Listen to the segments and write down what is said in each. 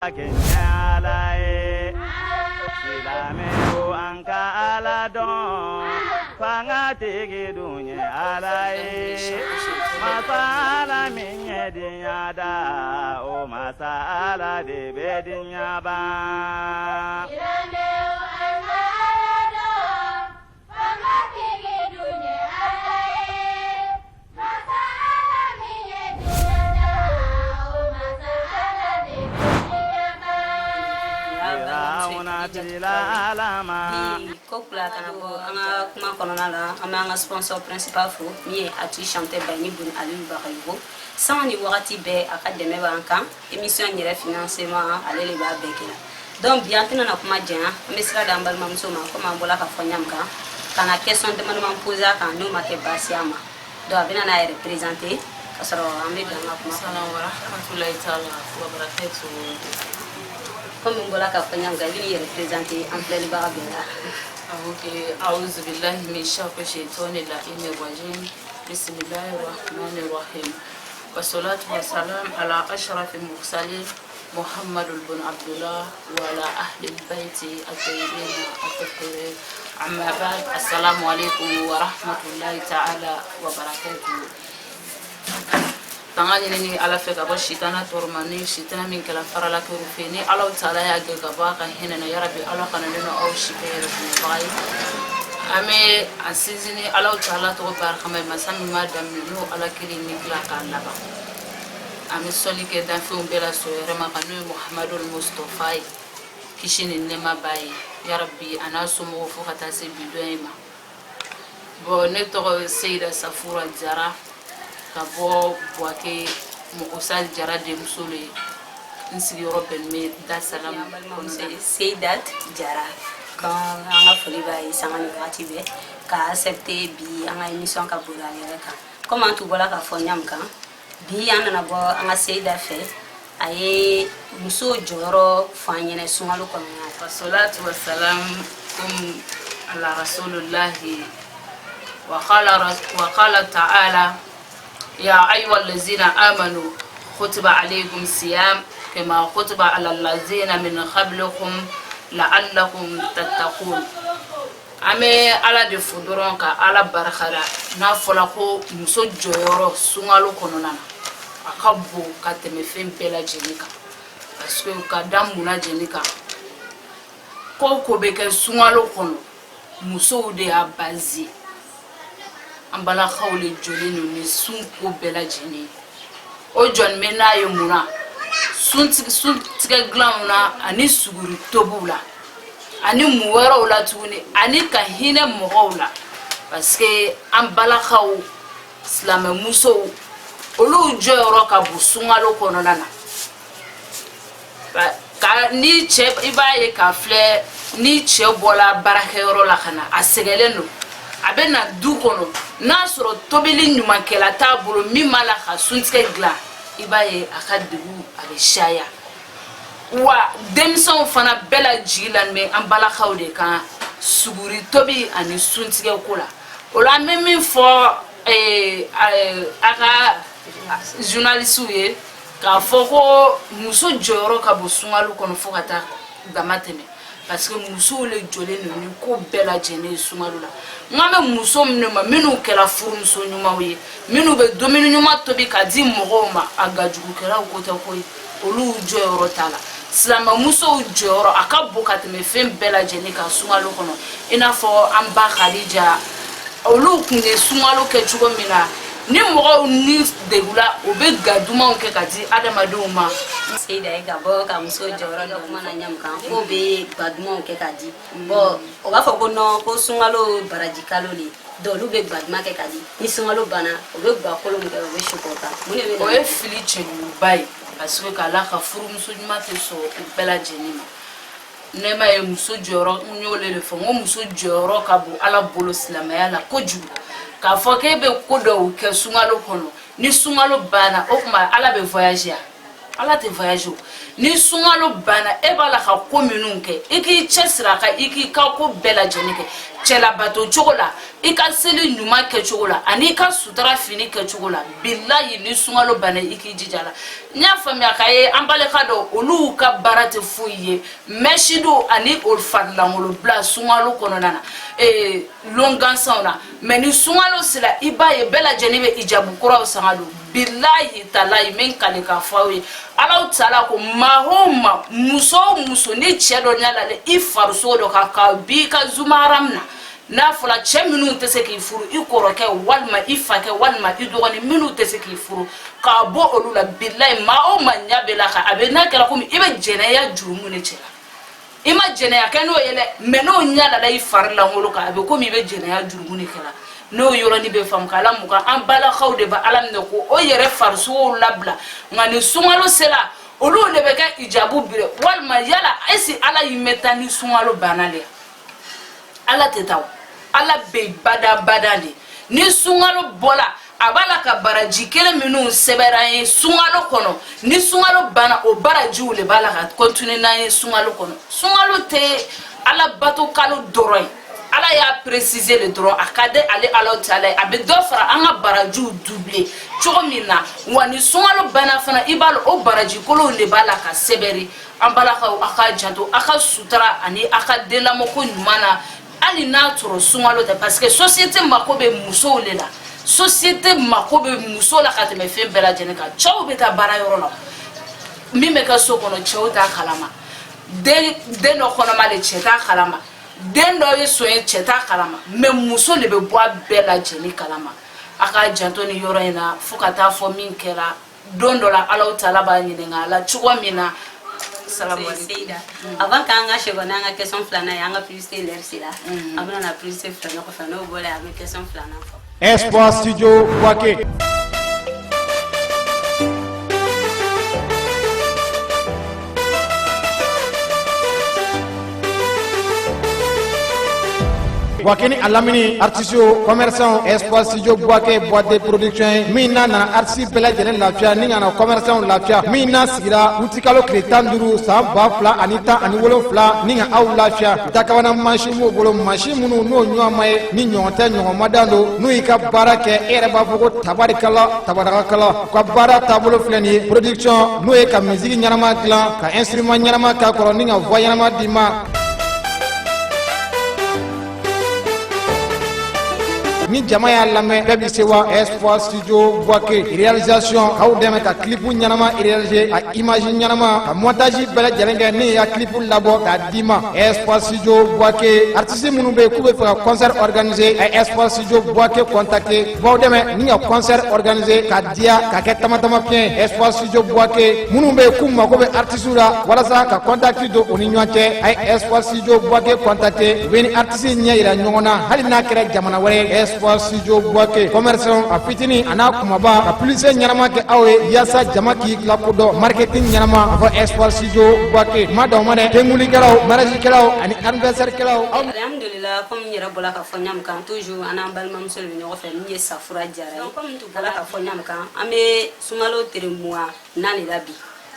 Kenyalae Silameo anka aladon Fanga tege dunye alae Masala minye dinyada O masala de bedinyaba Silameo anka aladon Fanga tege dunye alae Masala minye dinyada O masala de Kokula kana bo anga kuma kɔnɔna la an b'an ka sponsor principal fo min ye Ati chanteur Bayini Bun Aliyu Bakayogo san ni wagati bɛɛ a ka dɛmɛ b'an kan émission yɛrɛ financement ale de b'a bɛɛ kɛ donc bi an tɛna na kuma janya an bɛ sira d'an balimamuso ma comme an bɔla ka fɔ ɲam kan ka na question damadama poser a kan n'o ma kɛ baasi a ma donc a bɛna n'a yɛrɛ présenter ka sɔrɔ an bɛ don an ka kuma Assalamu warahmatullahi ta'ala wa barakatuh. comme on voit ka fanya ga bi représenter en plein baga bela Okay, a'udhu billahi min sharri shaitanir rajim. Bismillahir rahmanir rahim. Wassalatu wassalam ala ashrafil mursalin Muhammadul bin Abdullah wa ala ahli baiti at-tayyibin at-tahirin. Amma ba'd, assalamu alaikum wa rahmatullahi ta'ala wa barakatuh. Tangani ni ala fe ka bo shitana tormani shitana min kala farala ke rufe ni ala taala ya ge ka ba ka hina na ya rabbi ala kana no au shikere ni bai ame asizini ala taala to bar khama masami madam no ala kili ni la ka laba ame soli ke dan fe umbela so rema kanu muhammadul mustafa kishini ne ma bai ya rabbi ana sumu fu khata se bidoima bo ne to sayida safura jara kabo boake Moussa Jara de Musole insigi European me da salam Seydat Jara quand on a foli ba isangani wati be ka accepter bi anga émission ka bula yere kan comment tu bola ka fonyam kan bi ana bo anga Seyda fe aye muso joro fanyene sungalu ko na salatu wassalam ala rasulullah wa qala ta'ala يا أيها الذين آمنوا كتب عليكم الصيام كما كتب على الذين من قبلكم لعلكم تتقون أمي على دفودرون كعلى بركة نافلكو مسجورو سونغالو كونونا أكبو كتمفين بلا جنيكا parce que kadam muna jenika koko beke sungalo kono muso de abazi ambala khawle jolino ni sunko bela jeni o jon mena ye muna sun tiga glamuna ani suguri tobula ani muwara la tuni ani kahina mohawla parce que ambala khaw islam muso olu joyoro ka busungalo kono nana ka ni che ibaye ka fle ni che bola barakero la kana asegeleno abena du kono na soro tobili nyuma kela tabulu mi mala ka suntike gla ibaye akadigu abe shaya wa demson fana bela jilan me ambala khawde kan suguri tobi ani suntike kula ola memi fo aka journaliste ye ka foko muso joro ka busungalu kono fokata damateme parce que muso le jolé ni ko bela jene sumalu la ngame muso mnema minu kela furu muso nyuma we minu be dominu nyuma tobi ka di mogoma agajugu kela ko ta ko olu joro tala slama muso joro akabuka teme fem bela jene ka sumalu kono ina fo amba khadija olu kunde sumalu ke chugo mina ni mogo ni degula obe gaduma ke kadi adamado ma Seyda e gabo ka muso joro do kuma na nyam kan ko be gaduma ke kadi bo o ba fo ko no ko sungalo barajikalo le do lu be gaduma ke kadi ni sungalo bana o be gba ko lo mu o be shokota mune be o e fili chenu bai parce que kala ka furu muso nyuma te so bela jenima nema e muso joro nyole le fo muso joro ka bu ala bolo silamaya la koju ka fo ke be kodo ke sungalo kono ni sungalo bana o kuma ala be voyager ala te voyager ni sungalo bana e bala ka ko minun ke iki chesra ka iki ka ko bela jenike cɛla bato cogo la I ka seli ɲuman kɛ cogo la ani ka sutura fini kɛ cogo la billahi ni sunkalo bana I k'i jija la n y'a faamuya k'a ye an balaka dɔ olu ka baara tɛ foyi ye mɛsido ani o farilangolo bila sunkalo kɔnɔna na longansanw na mais ni sunkalo sera I b'a ye bɛɛ lajɛlen bɛ hijabu kuraw sanga don billahi talahi min kale k'a fɔ aw ye Ala taala ko maa o maa muso o muso ni cɛ dɔ ɲalalen I farisogo dɔ kan ka bi ka zumaram na n'a fɔra cɛ minnu tɛ se k'i furu I kɔrɔkɛ walima I fakɛ walima I dɔgɔnin minnu tɛ se k'i furu k'a bɔ olu la billahi maa o maa ɲɛ bɛ la kan a bɛ n'a kɛra komi I bɛ jɛnɛya jurumu de cɛ la I ma jɛnɛya kɛ n'o ye dɛ mais n'o ɲalala I fari langolo kan a bɛ komi I bɛ jɛnɛya jurumu de kɛ la n'o yɔrɔnin bɛ faamu k'Ala mukan an balakaw de bɛ Ala minɛ ko o yɛrɛ farisogow labila nka ni sunkalo sera olu de bɛ kɛ hijabu bire walima yala est-ce que Ala y'i mɛ taa ni sunkalo banna de Ala tɛ taa Ala bɛ bada de ni sunkalo bɔla a b'a la ka baraji kelen minnu sɛbɛra ye sunkalo kɔnɔ ni sunkalo banna o barajiw de b'a la ka continuer n'an ye sunkalo kɔnɔ sunkalo tɛ Ala bato kalo dɔrɔn ye Ala y'a préciser le dɔrɔn a ka di ale Ala taala a bɛ dɔ fara an ka barajiw doubler cogo min na wa ni sunkalo banna fana I b'a o baraji kolonw de b'a la ka sɛbɛri an balakaw a ka janto a ka sutura ani a ka denlamɔko ɲuman na hali n'a sɔrɔ sunkalo tɛ parce que société mako bɛ musow de la société mako bɛ muso la ka tɛmɛ fɛn bɛɛ lajɛlen kan cɛw bɛ taa baarayɔrɔ la min bɛ kɛ so kɔnɔ cɛw t'a kalama den dɔ kɔnɔma de cɛ t'a kalama den dɔ ye so ye cɛ t'a kalama mais muso de bɛ bɔ a bɛɛ lajɛlen kalama a ka janto ni yɔrɔ in na fo ka taa fɔ min kɛra don dɔ la Ala taala b'a ɲininka a la cogo min na avant k'an ka chevaucher n'an ka question filanan ye an ka publicité l'heure sera an bɛna na publicité filanan kɔfɛ n'o bɔra yen an bɛ question filanan fɔ Espoir Studio Bouaké. Bouakeni alamini artisio commerçant Espoir Studio Bouaké boîte de production mina na artiste bela jenen lafia ni ngana commerçant lafia mina sigira utikalo kretan duru sa ba fla anita ani wolo fla ni nga aw lafia dakawana machine mo bolo machine munu no nyoma ni nyonta nyoma dando no ika barake ere ba fugo tabarikala tabarakala ko bara tabolo fleni production no e ka musique nyarama clan ka instrument nyarama ka ko ni nga voix nyarama dima ni jama y'a lamɛn bɛɛ bi se wa Espoir Studio Bouaké réalisation aw dɛmɛ ka clip ɲanama réaliser a image ɲanama ka montage bɛɛ lajɛlen kɛ ne y'a clip labɔ k'a d'i ma Espoir Studio Bouaké artiste minnu bɛ k'u bɛ fɛ ka concert organiser a Espoir Studio Bouaké contacter b'aw dɛmɛ ni ka concert organiser ka diya ka kɛ tamatama fiɲɛ Espoir Studio Bouaké minnu bɛ k'u mago bɛ artiste la walasa ka contact don u ni ɲɔgɔn cɛ a ye Espoir Studio Bouaké contacter u bɛ ni artiste ɲɛ yira ɲɔgɔn na hali n'a kɛra jamana wɛrɛ ye Espoir Studio Bouaké commerçant a fitini ana kumaba ka plus ɲanama kɛ aw ye yasa jama k'i lakodɔn marketing ɲanama a fɔ Espoir Studio Bouaké ma dɔn ma dɛ tengulikɛlaw mariagekɛlaw ani anniversaire kɛlaw alhamdulillah comme n yɛrɛ bɔla ka fɔ ɲam kan toujours an n'an balimamuso de bɛ ɲɔgɔn fɛ min ye Safura Jara ye comme tu bɔla ka fɔ ɲam kan an bɛ sunkalo tere mois 4 la bi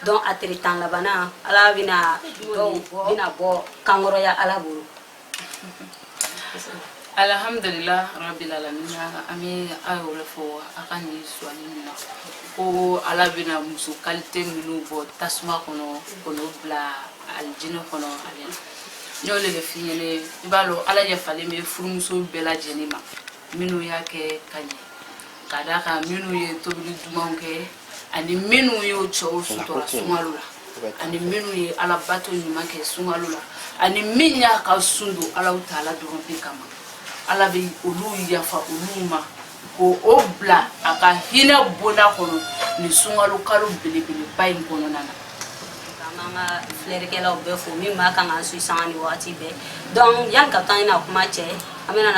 donc a tere 10 labanna Ala bɛna bɔ kankɔrɔya Ala bolo alhamdulillah rabbil alamin ami ayo le fo akani swani na ko Ala bina muso qualité minnu bɔ tasuma kɔnɔ kono bila aljina kɔnɔ ale nyole le fiɲɛne I b'a lɔ Ala yafalen bɛ furumuso bɛɛ lajɛlen ma minnu y'a kɛ ka ɲɛ ka d'a kan minnu ye tobili dumanw kɛ ani minnu y'o cɛw sutura sunkalo la ani minnu ye Ala bato ɲuman kɛ sunkalo la ani min y'a ka sun don Ala taala dɔrɔn de kama Ala bɛ olu yafa olu ma ko o bila a ka hinɛ bonda kɔnɔ ni sunkalo kalo belebeleba in kɔnɔna na an ka filɛrikɛlaw bɛɛ fo min b'a kan k'an suit sanga ni wagati bɛɛ donc yanni ka taa ɲina kuma cɛ an bɛna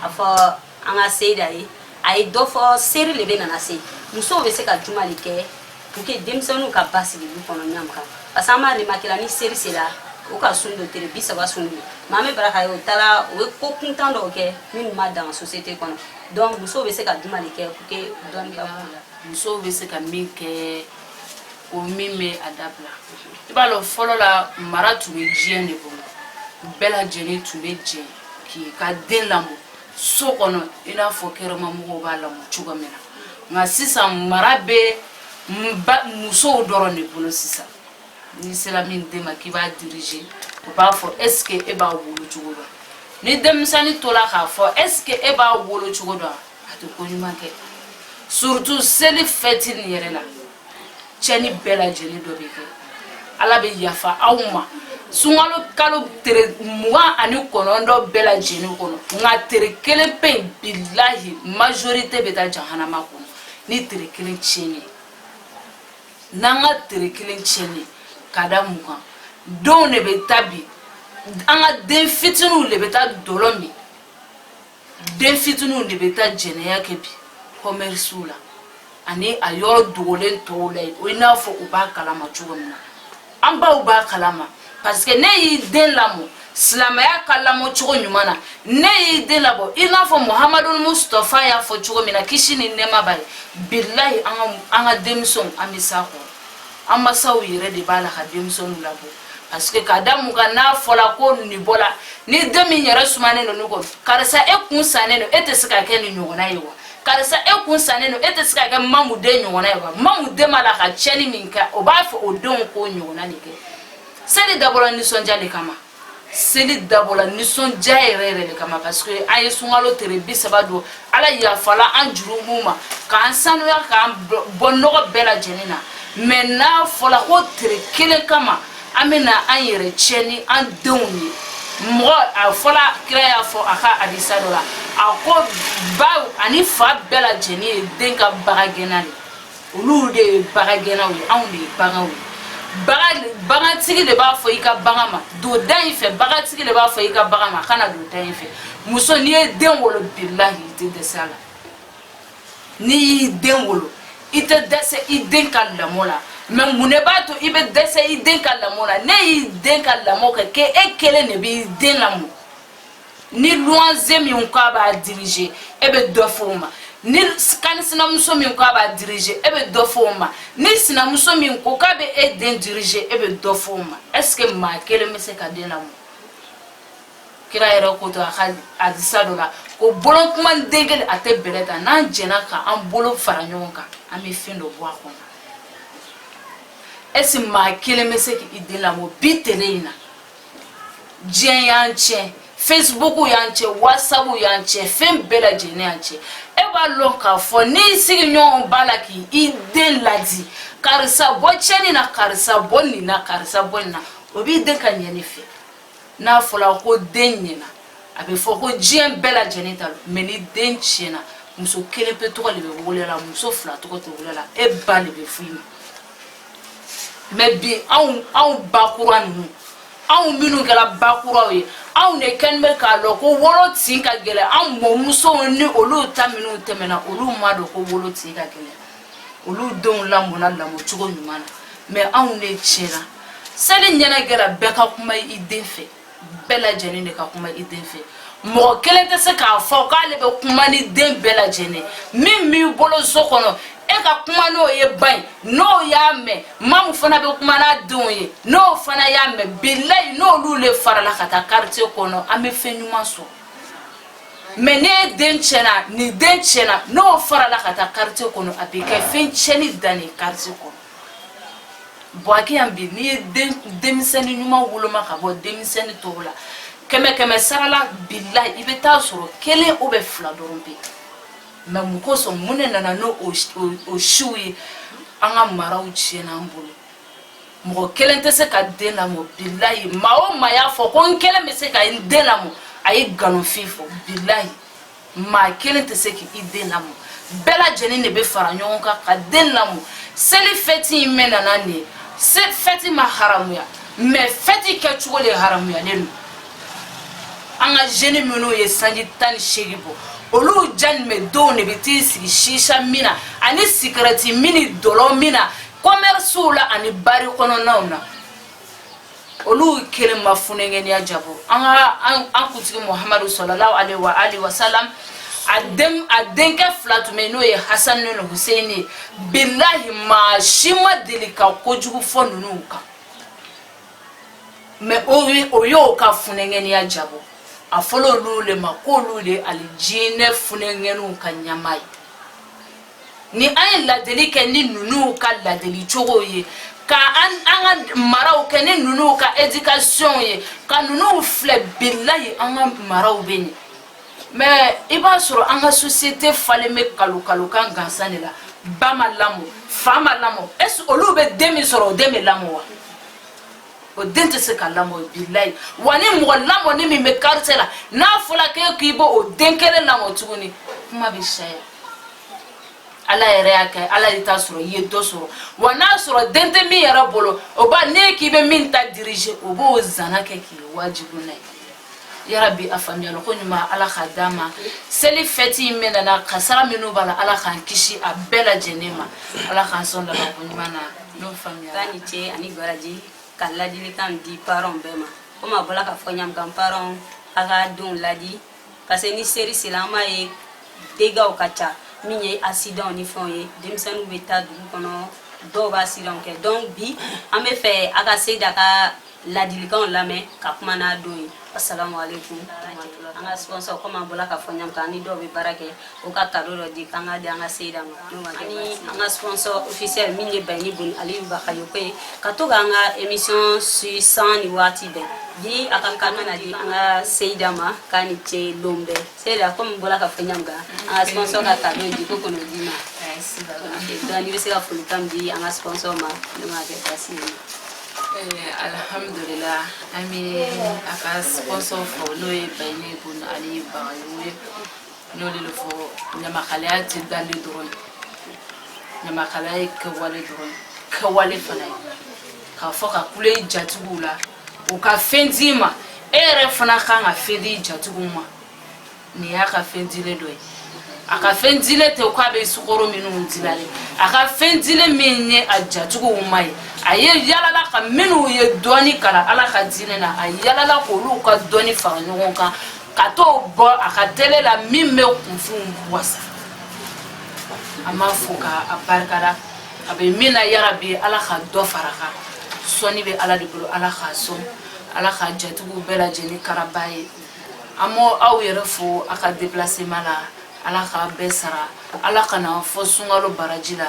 a fɔ an ka Seyida ye a ye dɔ fɔ seri de bɛ nana se musow bɛ se ka juma de kɛ pour que denmisɛnninw ka basigi du kɔnɔ ɲam kan parce que an b'a remarqué la ni seri sera o ka sun do tere 30 sun do mais an bɛ baraka ye o taara o ye ko kuntan dɔw kɛ minnu ma dan société kɔnɔ donc musow bɛ se ka juma de kɛ pour que dɔɔni ka b'u la musow bɛ se ka min kɛ o min bɛ a dabila I b'a lɔ fɔlɔ la mara tun bɛ diɲɛ de bolo bɛɛ lajɛlen tun bɛ jɛ ki ka den lamɔ so kɔnɔ i n'a fɔ kɛrɛmamɔgɔw b'a lamɔ cogo min na nka sisan mara bɛ musow dɔrɔn de bolo sisan ni sera min den ma k'i b'a diriger o b'a fɔ est ce que e b'a wolo cogo dɔn ni denmisɛnnin tola k'a fɔ est ce que e b'a wolo cogo dɔn a tɛ ko ɲuman kɛ surtout seli fête nin yɛrɛ la cɛni bɛɛ lajɛlen dɔ bɛ kɛ ala bɛ yafa aw ma sunkalo kalo tere 29 bɛɛ lajɛlen kɔnɔ nka tere kelen pe yen bilahi majorité bɛ taa jahanama kɔnɔ ni tere kelen tiɲɛni n'an ka tere kelen tiɲɛni ka da mun kan denw de bɛ taa bi an ka den fitininw de bɛ taa dɔlɔ min den fitininw de bɛ taa jɛnɛya kɛ bi commercew la ani a yɔrɔ dogolen tɔw la o i n'a fɔ u b'a kalama cogo min na an baw b'a kalama parce que ne y'i den lamɔ silamɛya ka lamɔ cogo ɲuman na ne y'i den labɔ i n'a fɔ Muhamadu Mustafa y'a fɔ cogo min na kisi ni nɛɛma b'a ye bilahi an ka denmisɛnw an bɛ s'a kɔrɔ an masaw yɛrɛ de b'a la ka denmisɛnw labɔ parce que ka da mun kan n'a fɔla ko nin bɔla ni den min yɛrɛ sumanen don ne kɔ karisa e kun sannen don e tɛ se ka kɛ nin ɲɔgɔnna ye wa karisa e kun sannen don e tɛ se ka kɛ mamuden ɲɔgɔnna ye wa mamuden ma la ka tiɲɛni min kɛ o b'a fɔ o denw k'o ɲɔgɔnna de kɛ seli dabɔla nisɔndiya de kama seli dabɔla nisɔndiya yɛrɛ de kama parce que an ye sunkalo tere 30 don ala yafala an jurumu ma k'an sanuya k'an bɔ nɔgɔ bɛɛ lajɛlen na mais n'a fɔla ko tere kelen kama an bɛna an yɛrɛ tiɲɛni an denw ye mɔgɔ a fɔla kira y'a fɔ a ka hadisa dɔ la a ko baw ani fa bɛɛ lajɛlen ye den ka bagagɛnna de olu de ye bagagɛnnaw ye anw de ye baganw ye bagantigi de b'a fɔ i ka bagan ma don da in fɛ bagantigi de b'a fɔ i ka bagan ma kana don da in fɛ muso n'i ye den wolo bilahi i tɛ dɛsɛ a la n'i y'i den wolo i tɛ dɛsɛ i den ka lamɔ la mais mun de b'a to i bɛ dɛsɛ i den ka lamɔ la ne y'i den ka lamɔ kɛ k'e kelen de b'i den lamɔ ni luwanze min k'a b'a diriger e bɛ dɔ fɔ o ma ni kani sinamuso min k'a b'a diriger e bɛ dɔ fɔ o ma ni sinamuso min ko k'a bɛ e den diriger e bɛ dɔ fɔ o ma est ce que maa kelen bɛ se ka den lamɔ kira yɛrɛ ko to a ka hadisa dɔ la ko bolokuma den kelen a tɛ bɛrɛ ta n'an jɛnna k'an bolo fara ɲɔgɔn kan an bɛ fɛn dɔ bɔ a kɔnɔ est ce que maa kelen bɛ se k'i den lamɔ bi tele in na diɲɛ y'an tiɲɛ Facebook y'an cɛ WhatsApp y'an cɛ fɛn bɛɛ lajɛlen y'an cɛ e b'a lɔn k'a fɔ n'i sigiɲɔgɔn b'a la k'i den ladi karisa bɔ cɛni na karisa bɔ nin na karisa bɔ nin na o b'i den ka ɲɛ ne fɛ n'a fɔla ko den ɲɛna a bɛ fɔ ko diɲɛ bɛɛ lajɛlen ta mais ni den tiɲɛna muso kelen pe tɔgɔ de bɛ wele la muso fila tɔgɔ tɛ wele la e ba de bɛ f'i ma mais bi anw bakura ninnu anw minnu kɛra bakuraw ye anw de kɛlen bɛ k'a dɔn ko wolo tin ka gɛlɛn anw mɔmusow ni olu ta minnu tɛmɛna olu ma dɔn ko wolo tin ka gɛlɛn olu denw lamɔna lamɔ cogo ɲuman na mais anw de tiɲɛna seli ɲɛnagɛra bɛɛ ka kuma i den fɛ bɛɛ lajɛlen de ka kuma i den fɛ mɔgɔ kelen tɛ se k'a fɔ k'ale bɛ kuma ni den bɛɛ lajɛlen min b'i bolo so kɔnɔ e ka kuma n'o ye ba ye n'o y'a mɛn mamu fana bɛ kuma n'a denw ye n'o fana y'a mɛn bilayi n'olu le farala ka taa quartier kɔnɔ an bɛ fɛn ɲuman sɔrɔ mais ne den tiɲɛna ni den tiɲɛna n'o farala ka taa quartier kɔnɔ a bɛ kɛ fɛn tiɲɛni dan ye quartier kɔnɔ buwaki yan bi n'i ye denmisɛnnin ɲuman woloma ka bɔ denmisɛnnin tɔw la kɛmɛ sarala bilayi i bɛ taa sɔrɔ kelen ou bien fila dɔrɔn bɛ yen mais mun kosɔn mun de nana n'o siw ye an ka maraw tiɲɛna an bolo mɔgɔ kelen tɛ se ka den lamɔ bilayi maa o maa y'a fɔ ko n kelen bɛ se ka n den lamɔ a ye nkalonfin fɔ bilayi maa kelen tɛ se k'i den lamɔ bɛɛ lajɛlen de bɛ fara ɲɔgɔn kan ka den lamɔ seli fɛti in mɛn nana nin ye fɛti ma haramuya mais fɛti kɛcogo de haramuyalen don an ka jeune minnu ye sanji 18 bɔ olu janime denw de bɛ t'i sigi shisha min na ani sigarɛti min ni dɔlɔ min na commercew la ani bari kɔnɔnaw na olu kelen ma funɛŋɛniya jabo an kuntigi Muhamadu sallallahu alaihi wa sallam a denkɛ fila tun bɛ n'o ye Hasan ni Huseini ye bilahi maa si ma deli ka kojugu fɔ ninnu kan mais o y'o ka funɛŋɛniya jabo a folo lule ma ko lule ali jine funengenu kanyamai ni ay ladeli ke ni nunu ka ladeli chogo ye ka an maraw ke ni nunu ka education ye ka nunu fle billahi an maraw beni mais iba soro an société fale me kalu kan gansane la bama lamo fama lamo est olu be demi soro demi lamo wa o dente se kalamo billahi wani mo lamo ni mi me kartela na fola ke kibo o denkere lamo tuguni kuma bi shaya ala yɛrɛ y'a kɛ ala de t'a sɔrɔ i ye dɔ sɔrɔ wa n'a sɔrɔ den tɛ min yɛrɛ bolo o ba ne k'i bɛ min ta diriger o b'o zana kɛ k'i wajibu n'a ye yarabi a faamuyala ko ɲuman ala k'a d'a ma seli fɛti in mɛna na kasara minnu b'a la ala k'an kisi a bɛɛ lajɛlen ma ala k'an sɔn laban ko ɲuman na n'o faamuyala. K'a ni ce ani baraji ka ladilikan di parents bɛɛ ma komi a bɔla ka fɔ ɲamukan parents a ka denw ladi parce que ni seri sera an b'a ye dégâts ka ca. Min ye accident ni fɛnw ye denmisɛnninw bɛ taa dugu kɔnɔ dɔw b'a accident kɛ donc bi an bɛ fɛ a ka se da ka ladilikanw lamɛn ka kuma n'a don ye assalamu alaikum an ka sponsor comme an bɔla ka fɔ ɲamukan ni dɔw bɛ baara kɛ o ka cadeau dɔ di k'an ka di an ka Seyida ma ani an ka sponsor officiel min ye Bayini Boni Aliyu Bakayoko ye ka to k'an ka émission suit san ni waati bɛɛ bi a ka kan na di an ka Seyida ma k'a ni ce don bɛɛ Seyida comme bɔla ka fɔ ɲamukan an ka sponsor ka cadeau di ko kɔnɔ di ma donc ni bɛ se ka folikan di an ka sponsor ma ne ma kɛ basi ye. Alhamdulillah ami aka sponsor fo no e Bayini Boni Aliyu Bakayoko no le fo nyamakala ti dali doron nyamakala ke wale fana ka fo ka kule jatugu la o ka fendi ma ere fana kan ka fendi jatugu ma ni aka fendile do aka fendile te ko abe sukoro minu ndilale aka fendile menye ajatugu ma aye yalala ka minu ye doni kala ala ka dine na ayalala ko lu ka doni fa ɲɔgɔn kan ka to bo aka tele la min me kunfun wasa ama foka abarkara abe mina yarabi ala ka do faraka soni be ala de bolo ala ka so ala ka jatugu bela jeni karabaye amo aw yere fo aka déplacement la ala ka besara ala kana fo sungalo barajila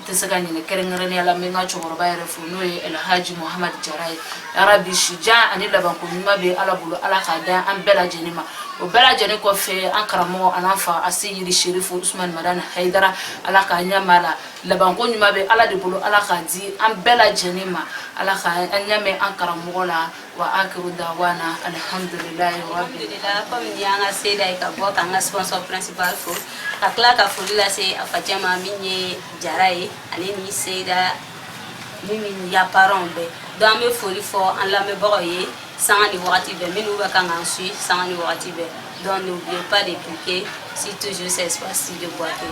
tese ka nyine kerengere ala menga chokoroba yere fo no e El Haji Muhammad Jaray arabi shija ani laban ko nyuma be ala bolo ala ka da an bela jeni ma o bela jeni ko fe an karamo ananfa asiri Sherifu Usman Madan Haidara ala ka nyamala laban ko nyuma be ala de bolo ala ka di an bela jeni ma ala ka an nyame an karamo la wa akiru dawana alhamdulillahi rabbil alamin comme ni an ka Seyida ka bɔ k'an ka sponsor principal fo ka tila ka foli lase a facɛma min ye Jara ye ale ni Seyida min ya parents bɛɛ donc an bɛ foli fɔ an lamɛnbagaw ye sanga ni wagati bɛɛ minnu bɛ kan k'an suit sanga ni wagati bɛɛ donc n'oubliez pas de cliquer sur toujours cet espace de Boaké.